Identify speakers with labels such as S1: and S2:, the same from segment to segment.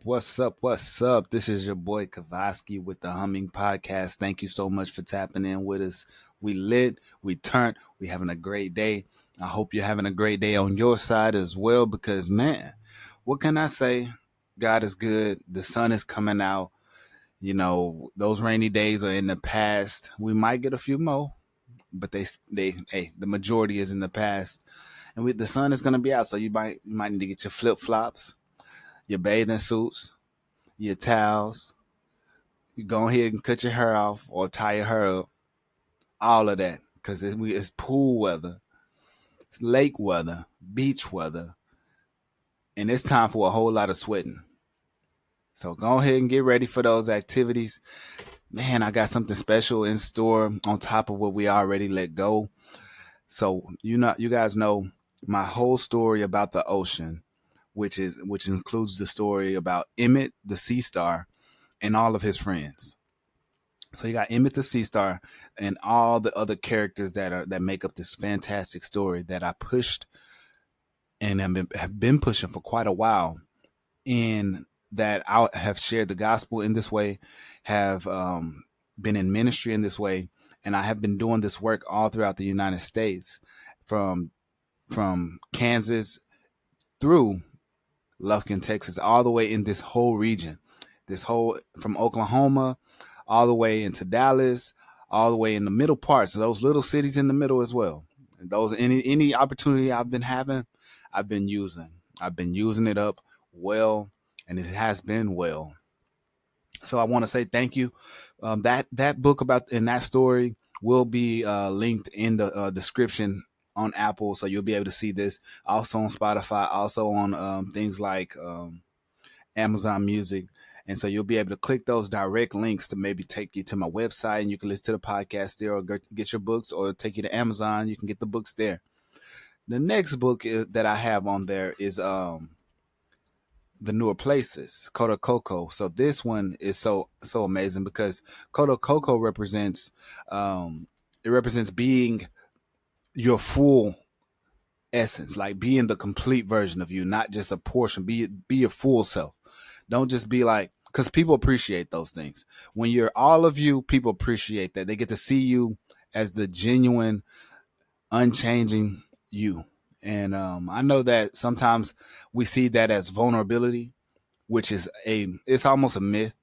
S1: up? What's up? What's up? This is your boy Kavaski with the Humming Podcast. Thank you so much for tapping in with us. We lit, we turned, we having a great day. I hope you're having a great day on your side as well because, man, what can I say? God is good. The sun is coming out. You know, those rainy days are in the past. We might get a few more, but the majority is in the past. And the sun is going to be out, so you might need to get your flip flops, your bathing suits, your towels. You go ahead and cut your hair off or tie your hair up. All of that, because it's pool weather, it's lake weather, beach weather, and it's time for a whole lot of sweating. So go ahead and get ready for those activities. Man, I got something special in store on top of what we already let go. So you guys know my whole story about the ocean, which includes the story about Emmett the sea star and all of his friends. So you got Emmett the Sea Star and all the other characters that make up this fantastic story that I pushed and have been pushing for quite a while. In that I have shared the gospel in this way, have been in ministry in this way, and I have been doing this work all throughout the United States, from Kansas through Lufkin, Texas, all the way in this whole region, this whole from Oklahoma all the way into Dallas, all the way in the middle parts of those little cities in the middle as well. And those any opportunity I've been having, I've been using. I've been using it up well, and it has been well. So I want to say thank you. That book about and that story will be linked in the description on Apple, so you'll be able to see this. Also on Spotify, also on things like Amazon Music. And so you'll be able to click those direct links to maybe take you to my website, and you can listen to the podcast there, or get your books, or take you to Amazon. You can get the books there. The next book that I have on there is The Newer Places, Koto Coco. So this one is so amazing because Koto Coco represents being your full essence, like being the complete version of you, not just a portion. Be your full self. Don't just be like, because people appreciate those things. When you're all of you, people appreciate that. They get to see you as the genuine, unchanging you. And I know that sometimes we see that as vulnerability, which is it's almost a myth.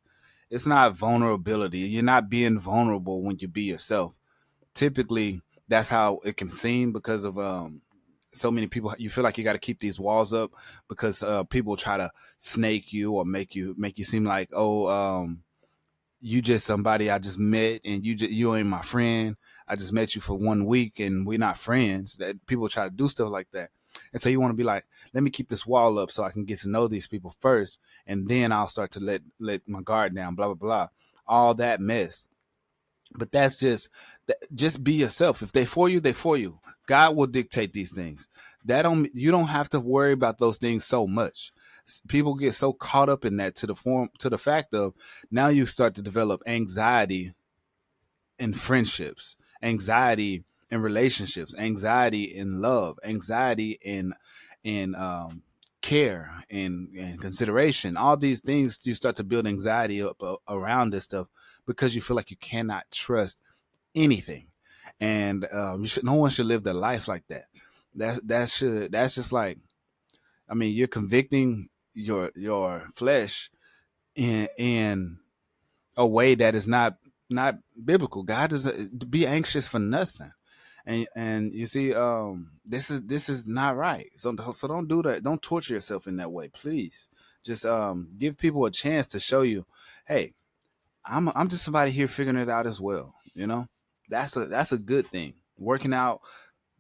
S1: It's not vulnerability. You're not being vulnerable when you be yourself. Typically, that's how it can seem because of so many people. You feel like you got to keep these walls up because people try to snake you or make you seem like, you just somebody I just met, and you ain't my friend. I just met you for 1 week and we're not friends. That people try to do stuff like that. And so you want to be like, let me keep this wall up so I can get to know these people first, and then I'll start to let my guard down, blah blah blah. All that mess. But that's just be yourself. If they for you, they for you. God will dictate these things. You don't have to worry about those things so much. People get so caught up in that to the fact of now you start to develop anxiety in friendships, anxiety in relationships, anxiety in love, anxiety in care and consideration. All these things, you start to build anxiety up around this stuff because you feel like you cannot trust anything, and no one should live their life like that. That's just like, I mean, you're convicting your flesh in a way that is not biblical. God is be anxious for nothing, and you see, this is not right. So don't do that. Don't torture yourself in that way, please. Just give people a chance to show you, hey, I'm just somebody here figuring it out as well. You know, that's a good thing. Working out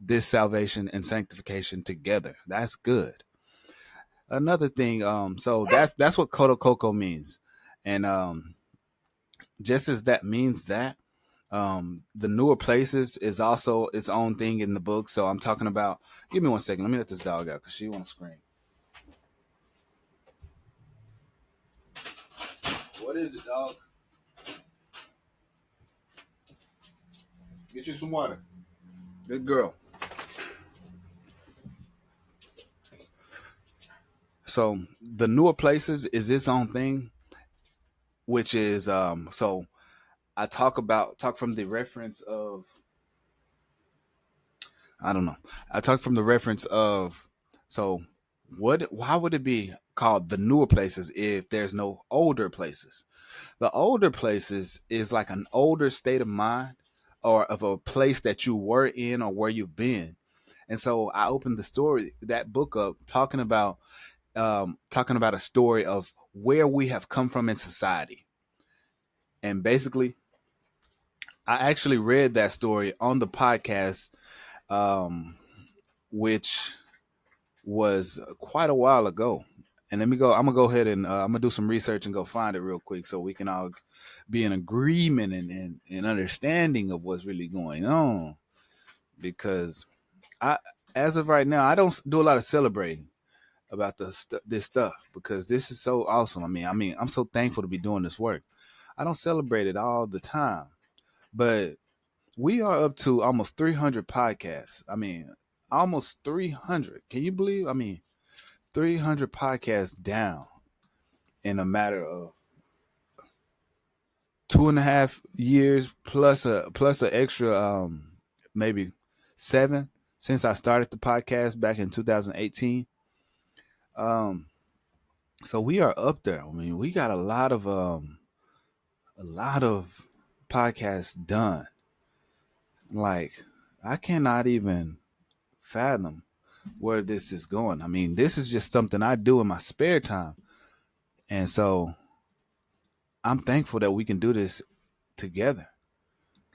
S1: this salvation and sanctification together. That's good. Another thing, so that's what Koto Coco means, and just as that means that, the newer places is also its own thing in the book. So I'm talking about. Give me 1 second. Let me let this dog out because she want to scream. What is it, dog? Get you some water. Good girl. So the newer places is its own thing, which is so I talk from the reference of I don't know. I talk from the reference of so what why would it be called the newer places if there's no older places? The older places is like an older state of mind or of a place that you were in or where you've been. And so I opened that book up, talking about a story of where we have come from in society. And basically, I actually read that story on the podcast, um, which was quite a while ago. And let me go. I'm gonna go ahead and I'm gonna do some research and go find it real quick so we can all be in agreement and understanding of what's really going on. Because I, as of right now, I don't do a lot of celebrating about this stuff because this is so awesome. I mean, I'm so thankful to be doing this work. I don't celebrate it all the time, but we are up to almost 300 podcasts. I mean, almost 300. Can you believe? I mean, 300 podcasts down in a matter of 2.5 years plus a extra maybe 7 since I started the podcast back in 2018. Um, so we are up there. I mean, we got a lot of podcasts done. Like I cannot even fathom where this is going. I mean, this is just something I do in my spare time. And so I'm thankful that we can do this together.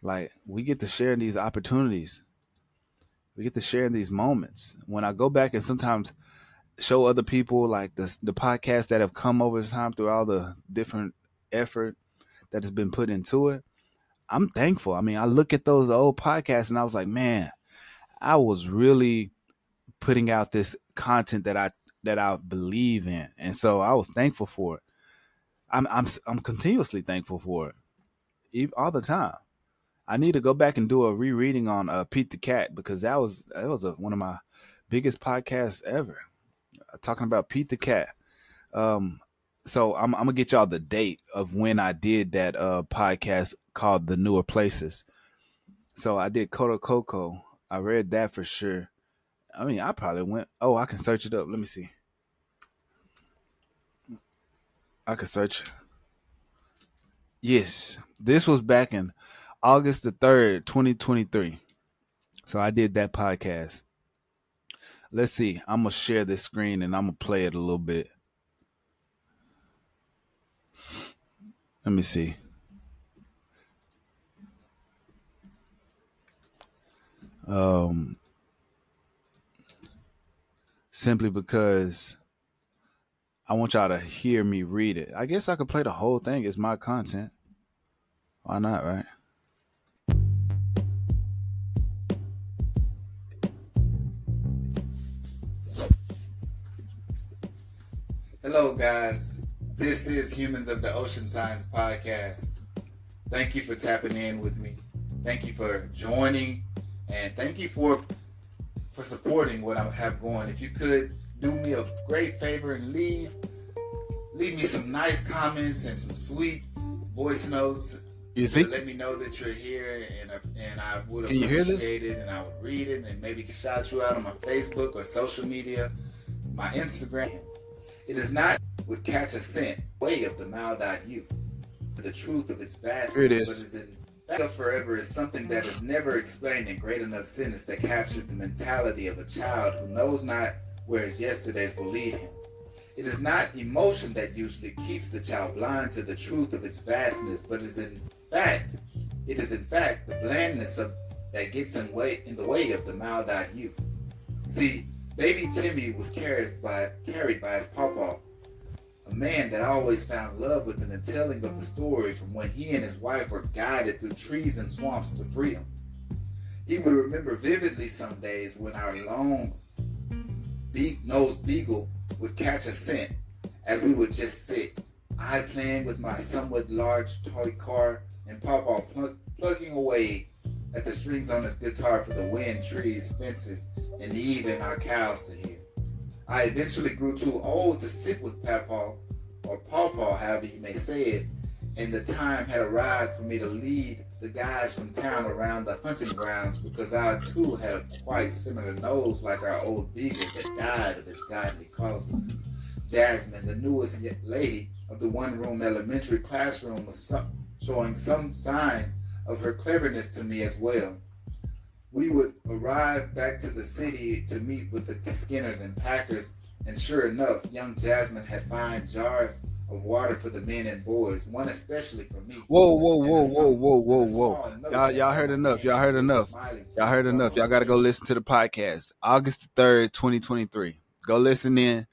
S1: Like we get to share in these opportunities. We get to share in these moments. When I go back and sometimes show other people like the podcasts that have come over time through all the different effort that has been put into it, I'm thankful. I mean, I look at those old podcasts and I was like, man, I was really putting out this content that I believe in, and so I was thankful for it. I'm continuously thankful for it, all the time. I need to go back and do a rereading on Pete the Cat because that was one of my biggest podcasts ever. Talking about Pete the Cat. Um, so I'm gonna get y'all the date of when I did that podcast called The Newer Places. So I did Koto Coco. I read that for sure. I mean, I probably went. Oh, I can search it up. Let me see. I can search. Yes, this was back in August the 3rd, 2023. So I did that podcast. Let's see. I'm gonna share this screen and I'm gonna play it a little bit. Let me see. Um, Simply because I want y'all to hear me read it. I guess I could play the whole thing. It's my content. Why not, right? Hello, guys. This is Humans of the Ocean Science Podcast. Thank you for tapping in with me. Thank you for joining, and thank you for supporting what I have going. If you could do me a great favor and leave me some nice comments and some sweet voice notes. You see? Let me know that you're here, and I would appreciate it, and I would read it, and maybe shout you out on my Facebook or social media, my Instagram. It is not would catch a scent way of the mild-eyed youth. The truth of its vastness, here it is. But is in fact forever is something that is never explained in great enough sentence that captured the mentality of a child who knows not where his yesterdays will lead him. It is not emotion that usually keeps the child blind to the truth of its vastness, but it is in fact the blandness that gets in the way of the mild-eyed youth. See, baby Timmy was carried by his pawpaw, a man that always found love within the telling of the story from when he and his wife were guided through trees and swamps to freedom. He would remember vividly some days when our long-nosed beagle would catch a scent as we would just sit, I playing with my somewhat large toy car and Pawpaw plucking away at the strings on his guitar for the wind, trees, fences, and even our cows to hear. I eventually grew too old to sit with Papa, or Pawpaw, however you may say it, and the time had arrived for me to lead the guys from town around the hunting grounds because I too had a quite similar nose like our old beagle that died of his godly causes. Jasmine, the newest lady of the one-room elementary classroom, was showing some signs of her cleverness to me as well. We would arrive back to the city to meet with the Skinners and Packers, and sure enough, young Jasmine had fine jars of water for the men and boys, one especially for me.
S2: Whoa, whoa,
S1: And
S2: whoa, whoa, whoa, whoa, whoa. Y'all heard enough. Y'all heard enough. Y'all heard enough. Y'all got to go listen to the podcast. August the 3rd, 2023. Go listen in.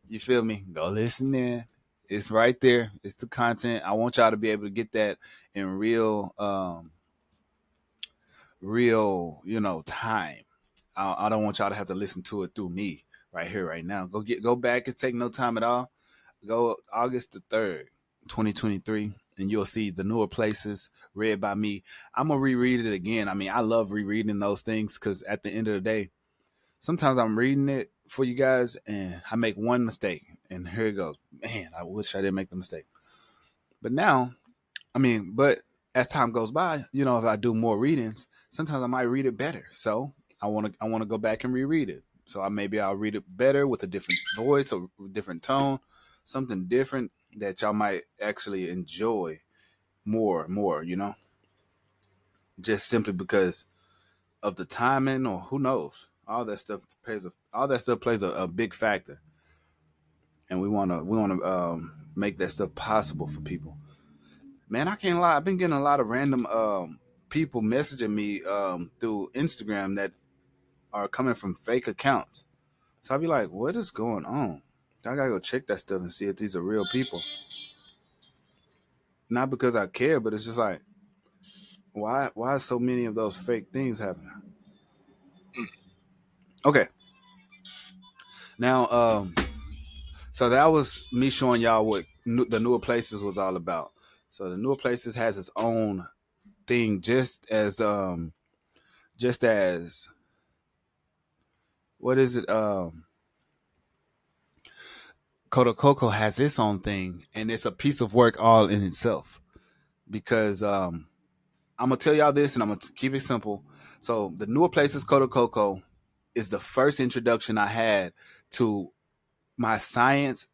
S2: You feel me? Go listen in. It's right there. It's the content. I want y'all to be able to get that in real, time. I don't want y'all to have to listen to it through me right here, right now. Go back and take no time at all. Go August the 3rd, 2023, and you'll see the newer places read by me. I'm gonna reread it again. I mean, I love rereading those things because at the end of the day, sometimes I'm reading it for you guys and I make one mistake, and here it goes. Man, I wish I didn't make the mistake. But now, but as time goes by, if I do more readings, sometimes I might read it better. So I want to go back and reread it. So maybe I'll read it better with a different voice or different tone, something different that y'all might actually enjoy more, just simply because of the timing, or who knows. All that stuff plays a big factor, and we wanna make that stuff possible for people. Man, I can't lie. I've been getting a lot of random people messaging me through Instagram that are coming from fake accounts. So I'll be like, what is going on? I gotta go check that stuff and see if these are real people. Not because I care, but it's just like, why is so many of those fake things happening? Okay. Now, so that was me showing y'all what the newer places was all about. So the newer places has its own thing, just as what is it? Coda Coco has its own thing, and it's a piece of work all in itself. Because I'm gonna tell y'all this, and I'm gonna keep it simple. So the newer places, Coda Coco, is the first introduction I had to my science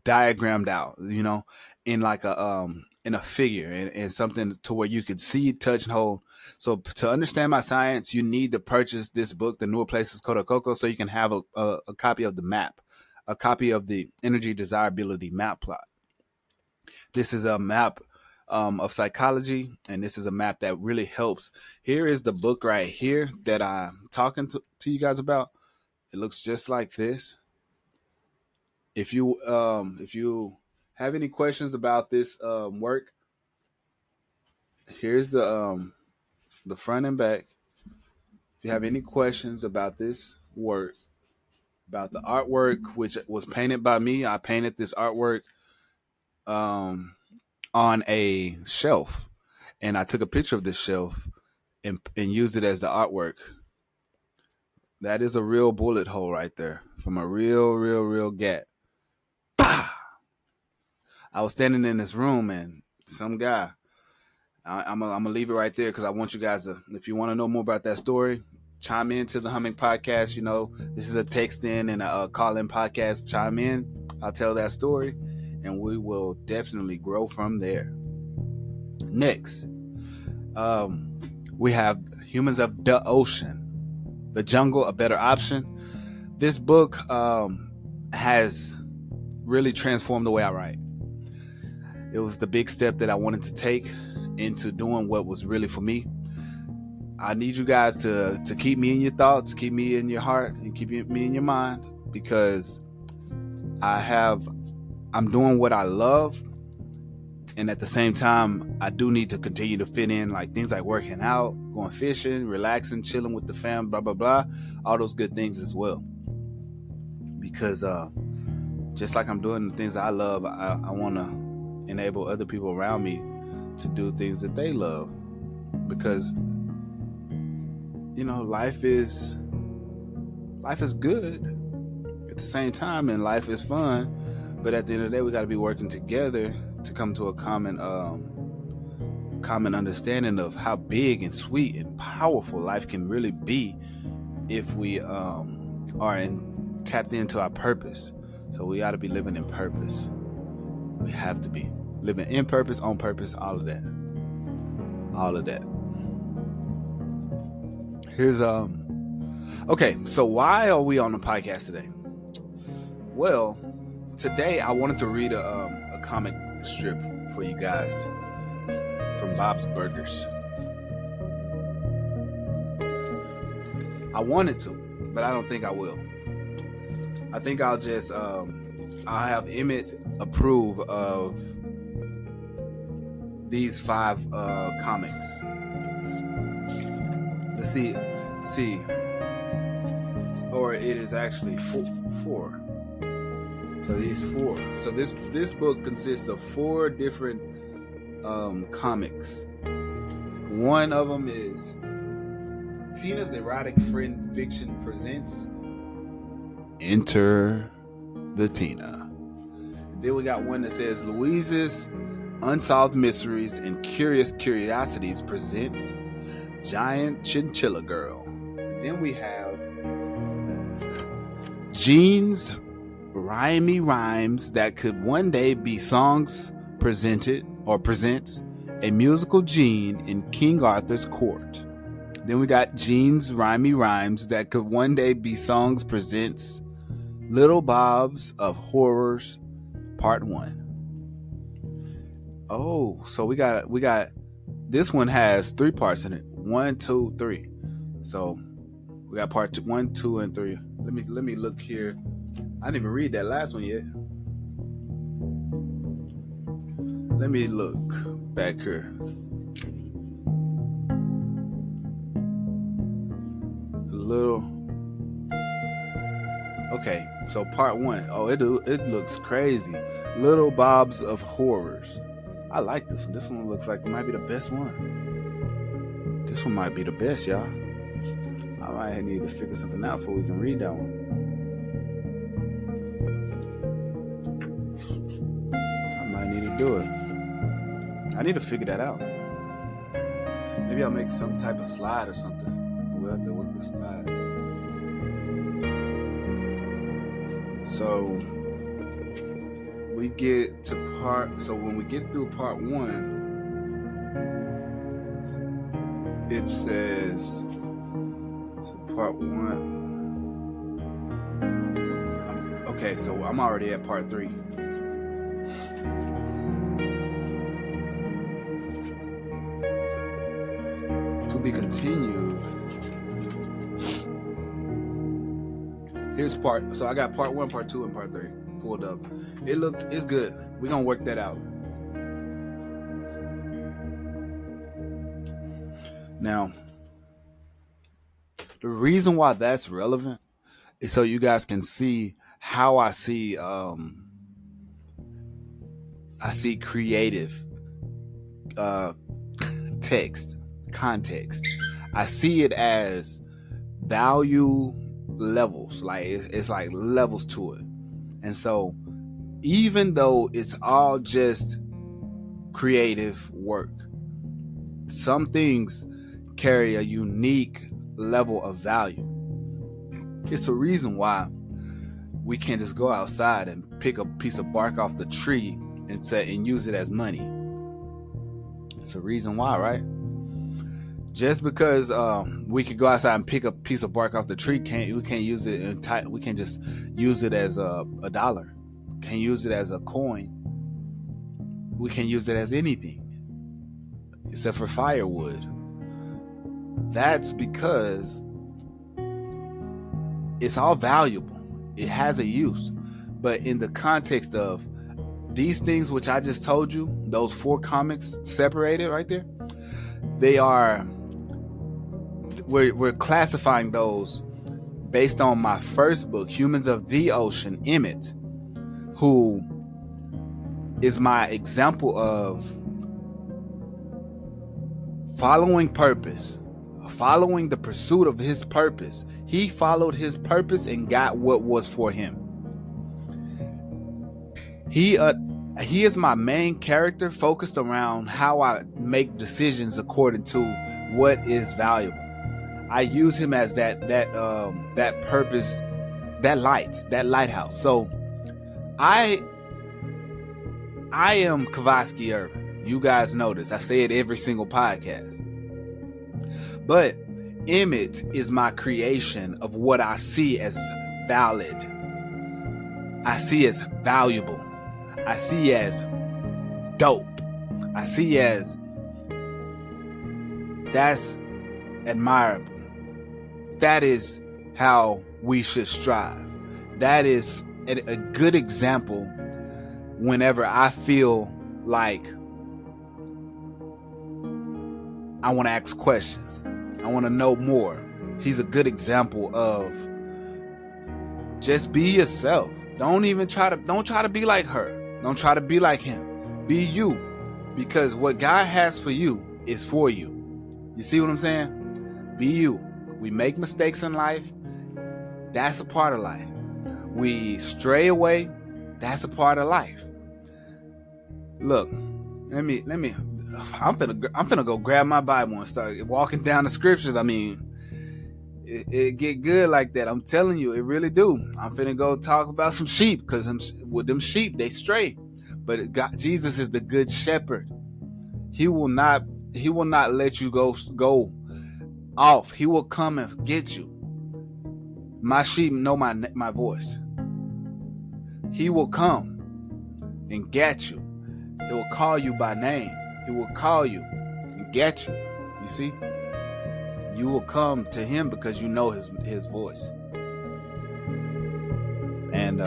S2: diagrammed out, in like a figure, and something to where you could see, touch, and hold. So to understand my science, you need to purchase this book, The Newer Places Coda Coco, so you can have a copy of the map, a copy of the energy desirability map plot. This is a map of psychology, and this is a map that really helps. Here is the book right here that I'm talking to you guys about. It looks just like this. If you have any questions about this work, here's the front and back. If you have any questions about this work, about the artwork, which was painted by me, I painted this artwork um, on a shelf, and I took a picture of this shelf and used it as the artwork. That is a real bullet hole right there from a real gat. I was standing in this room, and some guy. I'm gonna leave it right there because I want you guys to, if you want to know more about that story, chime in to the Humming Podcast. This is a text in and a call in podcast. Chime in. I'll tell that story, and we will definitely grow from there. Next, we have Humans of the Ocean, The Jungle, A Better Option. This book has really transformed the way I write. It was the big step that I wanted to take into doing what was really for me. I need you guys to keep me in your thoughts, keep me in your heart, and keep me in your mind, because I'm doing what I love, and at the same time I do need to continue to fit in like things like working out, going fishing, relaxing, chilling with the fam, blah blah blah, all those good things as well. Because just like I'm doing the things I love, I want to enable other people around me to do things that they love, because life is good,
S1: At the same time, in life is fun, but at the end of the day, we got to be working together to come to a common understanding of how big and sweet and powerful life can really be if we tapped into our purpose. So we got to be living in purpose. We have to be living in purpose, on purpose, all of that. Here's okay, so why are we on the podcast today? Well, today I wanted to read a comic strip for you guys from Bob's Burgers. I wanted to, but I don't think I will. I think I'll just I'll have Emmett approve of these 5 comics. Let's see, or it is actually 4. So these 4. So this book consists of 4 different comics. One of them is Tina's Erotic Friend Fiction presents Enter the Tina. Then we got one that says Louise's Unsolved Mysteries and Curious Curiosities presents Giant Chinchilla Girl. Then we have Jean's Rhymey Rhymes That Could One Day Be Songs presents a musical Jean in King Arthur's court. Then we got Jean's Rhymey Rhymes That Could One Day Be Songs presents Little Bobs of Horrors Part 1. Oh, so we got this one has 3 parts in it. 1, 2, 3. So we got part 1, 2, and 3. Let me look here. I didn't even read that last one yet. Let me look back here. Okay, so part 1. Oh, it looks crazy. Little Bobs of Horrors. I like this one. This one looks like it might be the best one. This one might be the best, y'all. I might need to figure something out before we can read that one. I might need to do it. I need to figure that out. Maybe I'll make some type of slide or something. We'll have to work the slide. So we get to when we get through part 1, it says, so part 1. Okay, so I'm already at part 3. To be continued. Here's so I got part 1, part 2, and part 3 pulled up. It's good. We're gonna work that out. Now, the reason why that's relevant is so you guys can see how I see creative context. I see it as value levels, like it's like levels to it. And so even though it's all just creative work, some things carry a unique level of value. It's a reason why we can't just go outside and pick a piece of bark off the tree and use it as money. It's a reason why, right? Just because we could go outside and pick a piece of bark off the tree, we can't use it we can't just use it as a dollar. Can't use it as a coin. We can't use it as anything except for firewood. That's because it's all valuable. It has a use. But in the context of these things which I just told you, those 4 comics separated right there, we're classifying those based on my first book, Humans of the Ocean, Emmett, who is my example of following purpose, following the pursuit of his purpose. He followed his purpose and got what was for him.
S2: He is my main character, focused around how I make decisions according to what is valuable. I use him as that purpose, that lighthouse. So I am Kavosky Irvin. You guys know this. I say it every single podcast. But Emmett is my creation of what I see as valid. I see as valuable. I see as dope. I see as that's admirable. That is how we should strive. That is a good example whenever I feel like I want to ask questions. I want to know more. He's a good example of just be yourself. Don't try to be like her. Don't try to be like him. Be you. Because what God has for you is for you. You see what I'm saying? Be you. We make mistakes in life. That's a part of life. We stray away. That's a part of life. Look, I'm finna go grab my Bible and start walking down the scriptures. I mean, it get good like that. I'm telling you, it really do. I'm finna go talk about some sheep, because with them sheep, they stray. But Jesus is the good shepherd. He will not let you go off. He will come and get you. My sheep know my voice. He will come and get you. He will call you by name. He will call you and get you. You see? You will come to him because you know his voice. And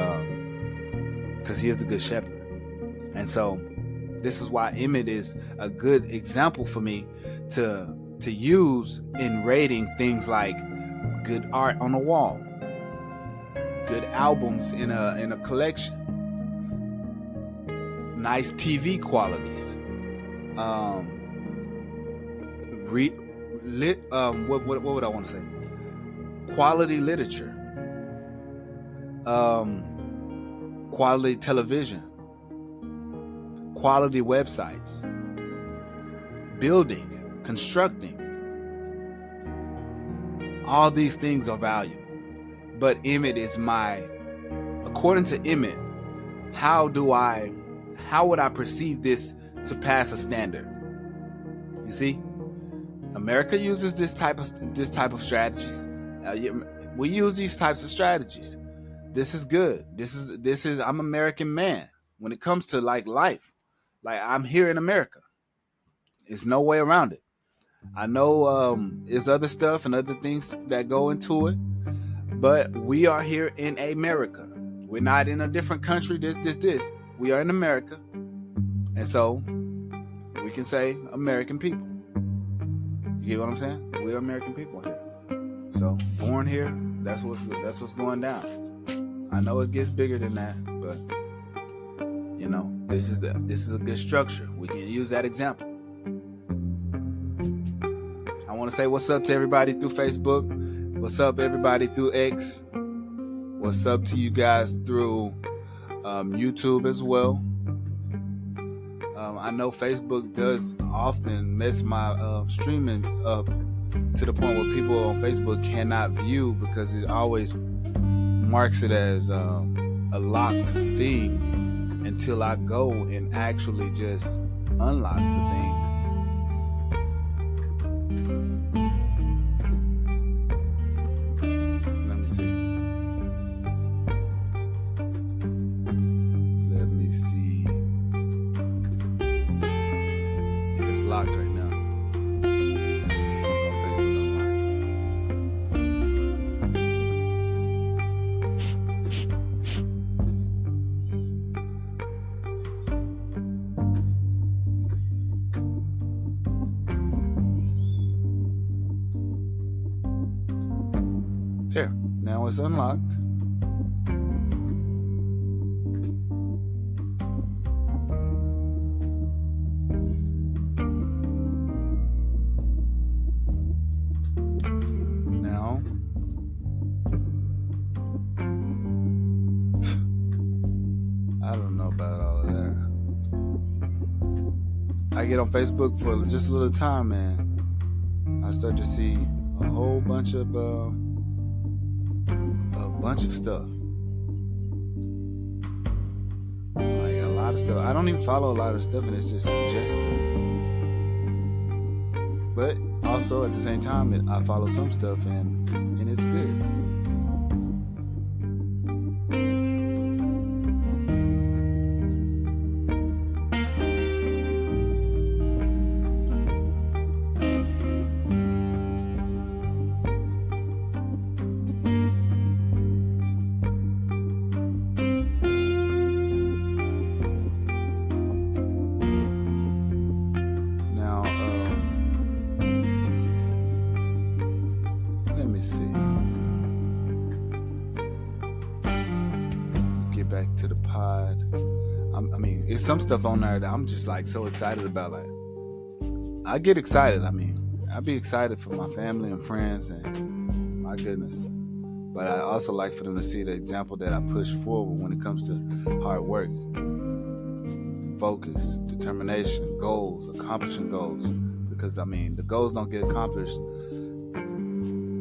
S2: because he is the good shepherd. And so this is why Emmett is a good example for me to use in rating things like good art on the wall, good albums in a collection, nice TV qualities, what would I want to say? Quality literature, quality television, quality websites, building, constructing. All these things are valuable. But Emmett is according to Emmett, how would I perceive this to pass a standard? You see, America uses this type of strategies. We use these types of strategies. This is good. This is I'm American man when it comes to like life. Like, I'm here in America. There's no way around it. I know there's other stuff and other things that go into it, but we are here in America. We're not in a different country. This. We are in America, and so we can say American people. You get what I'm saying? We are American people here. So born here. That's what's going down. I know it gets bigger than that, but this is a good structure. We can use that example. I want to say what's up to everybody through Facebook. What's up everybody through X. What's up to you guys through YouTube as well. I know Facebook does often mess my streaming up to the point where people on Facebook cannot view, because it always marks it as a locked thing until I go and actually just unlock the thing. Let me see. It's locked right now. On Facebook, there. Now it's unlocked. I don't know about I get on Facebook for just a little time, man, I start to see a whole bunch of stuff. Like a lot of stuff. I don't even follow a lot of stuff, and it's just suggested. But also at the same time, I follow some stuff, and it's good. Back to the pod. I mean, it's some stuff on there that I'm just like so excited about. Like, I get excited. I mean, I be excited for my family and friends, and my goodness. But I also like for them to see the example that I push forward when it comes to hard work, focus, determination, goals, accomplishing goals. Because I mean, the goals don't get accomplished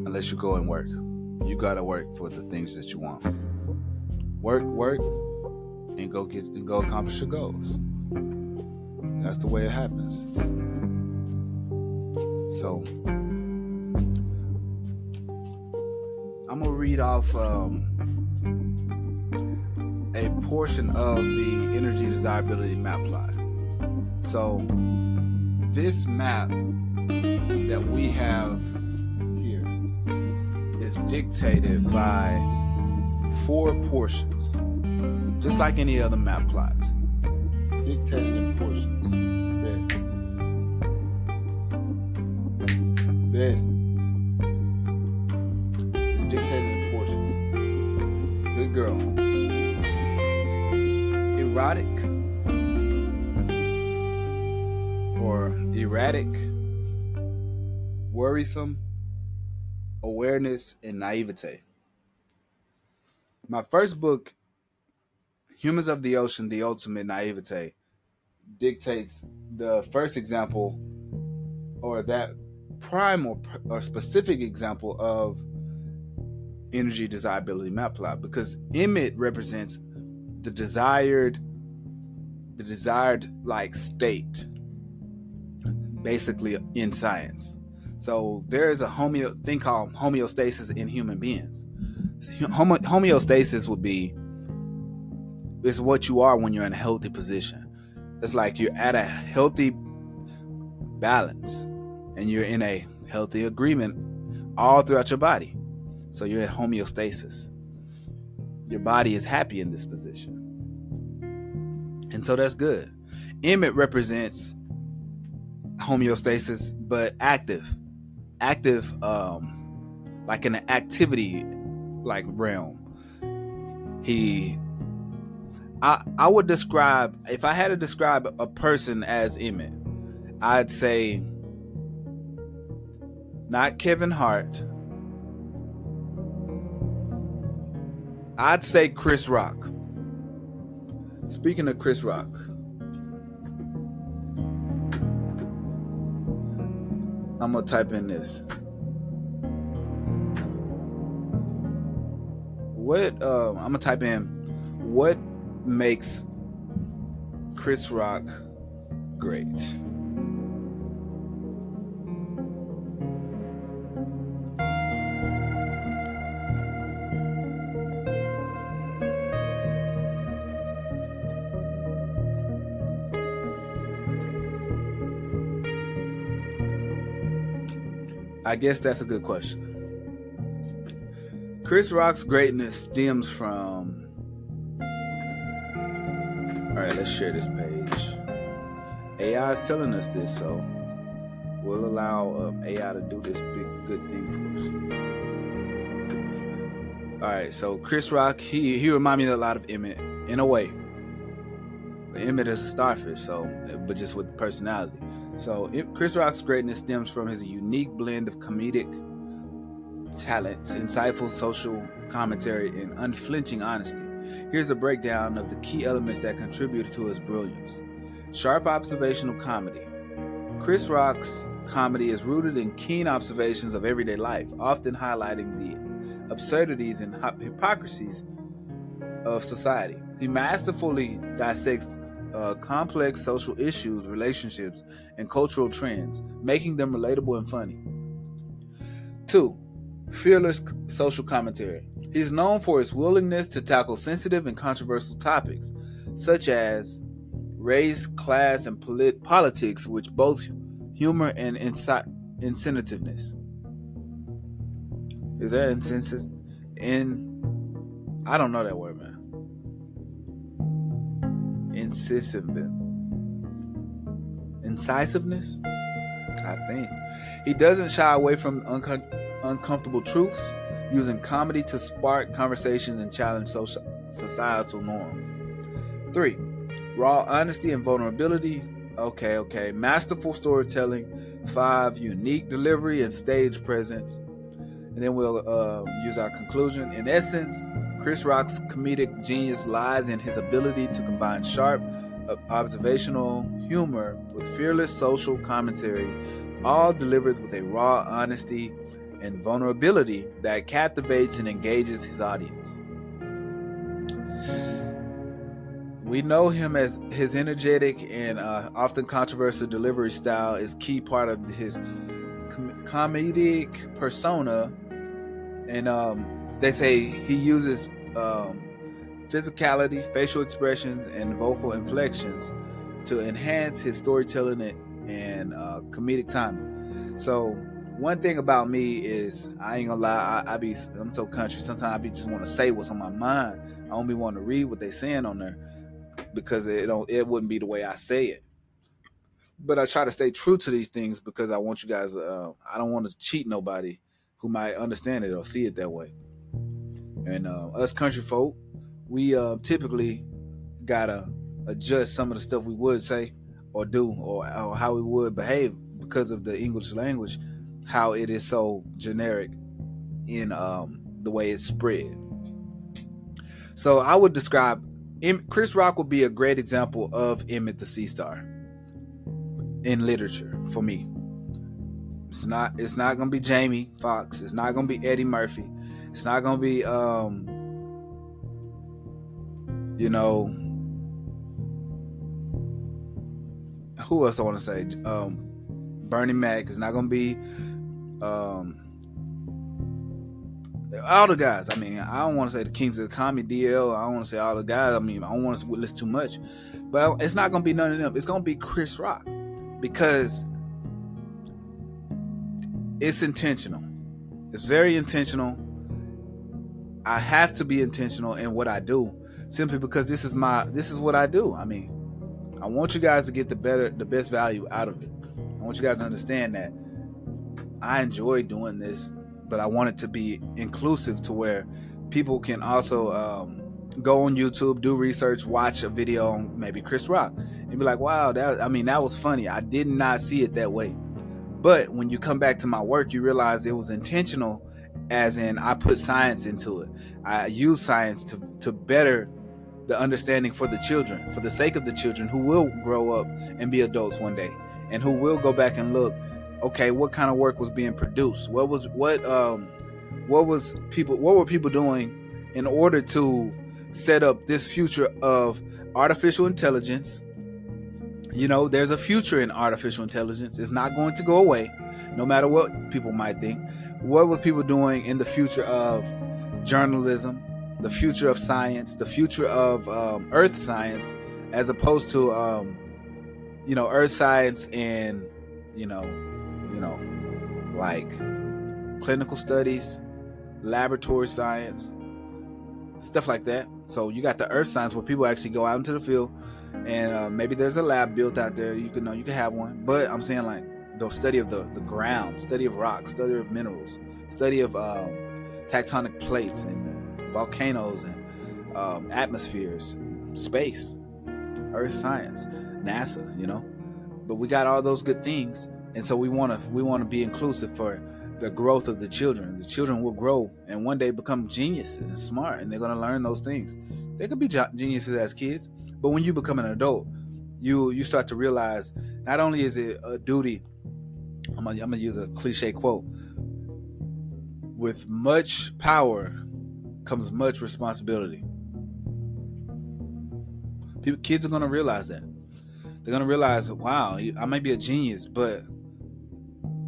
S2: unless you go and work. You gotta work for the things that you want. Work, and go accomplish your goals. That's the way it happens. So I'm gonna read off a portion of the energy desirability map plot. So this map that we have here is dictated by 4 portions, just like any other map plot, dictated in portions. Bed. It's dictated in portions. Good girl. Erotic or erratic, worrisome, awareness, and naivete. My first book, Humans of the Ocean, The Ultimate Naivete, dictates the first example, or that prime or specific example of energy desirability map plot, because Emmett represents the desired like state, basically in science. So there is a thing called homeostasis in human beings. Homeostasis would be, it's what you are when you're in a healthy position. It's like you're at a healthy balance and you're in a healthy agreement all throughout your body. So you're at homeostasis. Your body is happy in this position. And so that's good. Emmett represents homeostasis, but active, like in an activity like realm. I would describe, if I had to describe a person as Emmett, I'd say not Kevin Hart. I'd say Chris Rock. Speaking of Chris Rock, I'm gonna type in this. I'm gonna type in what makes Chris Rock great. I guess that's a good question. Chris Rock's greatness stems from... Alright, let's share this page. AI is telling us this, so we'll allow AI to do this good thing for us. Alright, so Chris Rock, he reminds me a lot of Emmett, in a way. But Emmett is a starfish, but just with personality. So Chris Rock's greatness stems from his unique blend of comedic talents, insightful social commentary, and unflinching honesty. Here's a breakdown of the key elements that contributed to his brilliance. Sharp observational comedy. Chris Rock's comedy is rooted in keen observations of everyday life, often highlighting the absurdities and hypocrisies of society. He masterfully dissects complex social issues, relationships, and cultural trends, making them relatable and funny. 2. Fearless social commentary. He's known for his willingness to tackle sensitive and controversial topics, such as race, class, and politics, with both humor and insensitiveness. Is there insensitive? I don't know that word, man. Incisiveness, I think. He doesn't shy away from uncomfortable truths, using comedy to spark conversations and challenge societal norms. 3. Raw honesty and vulnerability. Okay. Masterful storytelling. 5. Unique delivery and stage presence. And then we'll use our conclusion. In essence, Chris Rock's comedic genius lies in his ability to combine sharp, observational humor with fearless social commentary, all delivered with a raw honesty and vulnerability that captivates and engages his audience. We know him as his energetic and often controversial delivery style is key part of his comedic persona, and they say he uses physicality, facial expressions, and vocal inflections to enhance his storytelling and comedic timing. So one thing about me is, I ain't gonna lie, I'm so country. Sometimes I just want to say what's on my mind. I don't be want to read what they saying on there because it wouldn't be the way I say it. But I try to stay true to these things because I want you guys. I don't want to cheat nobody who might understand it or see it that way. And us country folk, we typically gotta adjust some of the stuff we would say or do, or how we would behave because of the English language, how it is so generic in the way it's spread. So I would describe Chris Rock would be a great example of Emmett the Sea Star in literature for me. It's not gonna be Jamie Foxx. It's not gonna be Eddie Murphy. It's not gonna be who else I want to say? Bernie Mac. It's not gonna be all the guys. I mean, I don't want to say the Kings of the Comedy, DL. I don't want to say all the guys. I mean, I don't want to list too much, but it's not gonna be none of them. It's gonna be Chris Rock because it's intentional. It's very intentional. I have to be intentional in what I do, simply because this is what I do. I mean, I want you guys to get the best value out of it. I want you guys to understand that I enjoy doing this, but I want it to be inclusive to where people can also go on YouTube, do research, watch a video on maybe Chris Rock, and be like, wow, that was funny. I did not see it that way. But when you come back to my work, you realize it was intentional, as in I put science into it. I use science to better the understanding for the children, for the sake of the children who will grow up and be adults one day, and who will go back and look, okay, what kind of work was being produced? What were people doing in order to set up this future of artificial intelligence? There's a future in artificial intelligence. It's not going to go away, no matter what people might think. What were people doing in the future of journalism, the future of science, the future of earth science, as opposed to earth science and like clinical studies, laboratory science, stuff like that. So you got the earth science where people actually go out into the field, and maybe there's a lab built out there. You can have one, but I'm saying like the study of the ground, study of rocks, study of minerals, study of tectonic plates and volcanoes and atmospheres, space, earth science, NASA. But we got all those good things, and so we want to be inclusive for the growth of the children. The children will grow and one day become geniuses and smart, and they're going to learn those things. They could be geniuses as kids, but when you become an adult, you start to realize not only is it a duty. I'm gonna use a cliche quote. With much power comes much responsibility. Kids are gonna realize that. They're gonna realize, wow, I might be a genius, but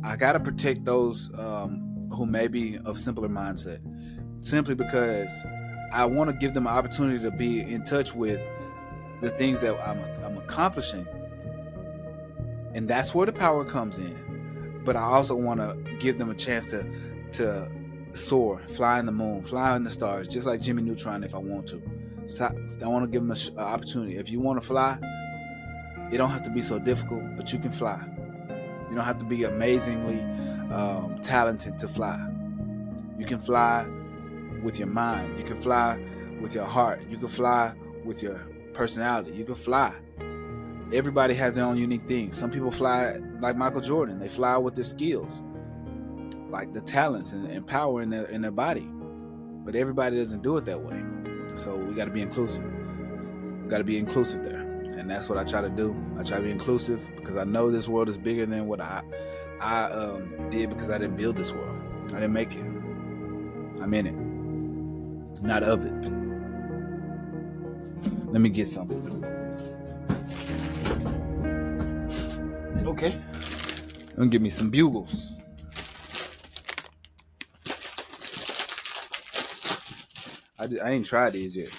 S2: I gotta protect those who may be of simpler mindset. Simply because I want to give them an opportunity to be in touch with the things that I'm accomplishing, and that's where the power comes in. But I also want to give them a chance to soar, fly in the moon, fly in the stars, just like Jimmy Neutron if I want to. So I want to give them an opportunity. If you want to fly, it don't have to be so difficult, but you can fly. You don't have to be amazingly talented to fly. You can fly with your mind. You can fly with your heart. You can fly with your personality. You can fly. Everybody has their own unique things. Some people fly like Michael Jordan. They fly with their skills, like the talents and power in their body. But everybody doesn't do it that way. So we got to be inclusive. We got to be inclusive there. And that's what I try to do. I try to be inclusive because I know this world is bigger than what I did, because I didn't build this world. I didn't make it. I'm in it, not of it. Let me get something. Okay. Let me give me some bugles. I ain't tried these yet.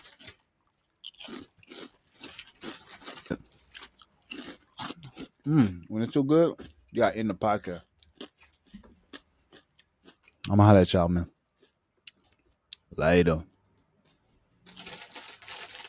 S2: When it's too good, you got in the podcast. I'm gonna holler at y'all, man. Later.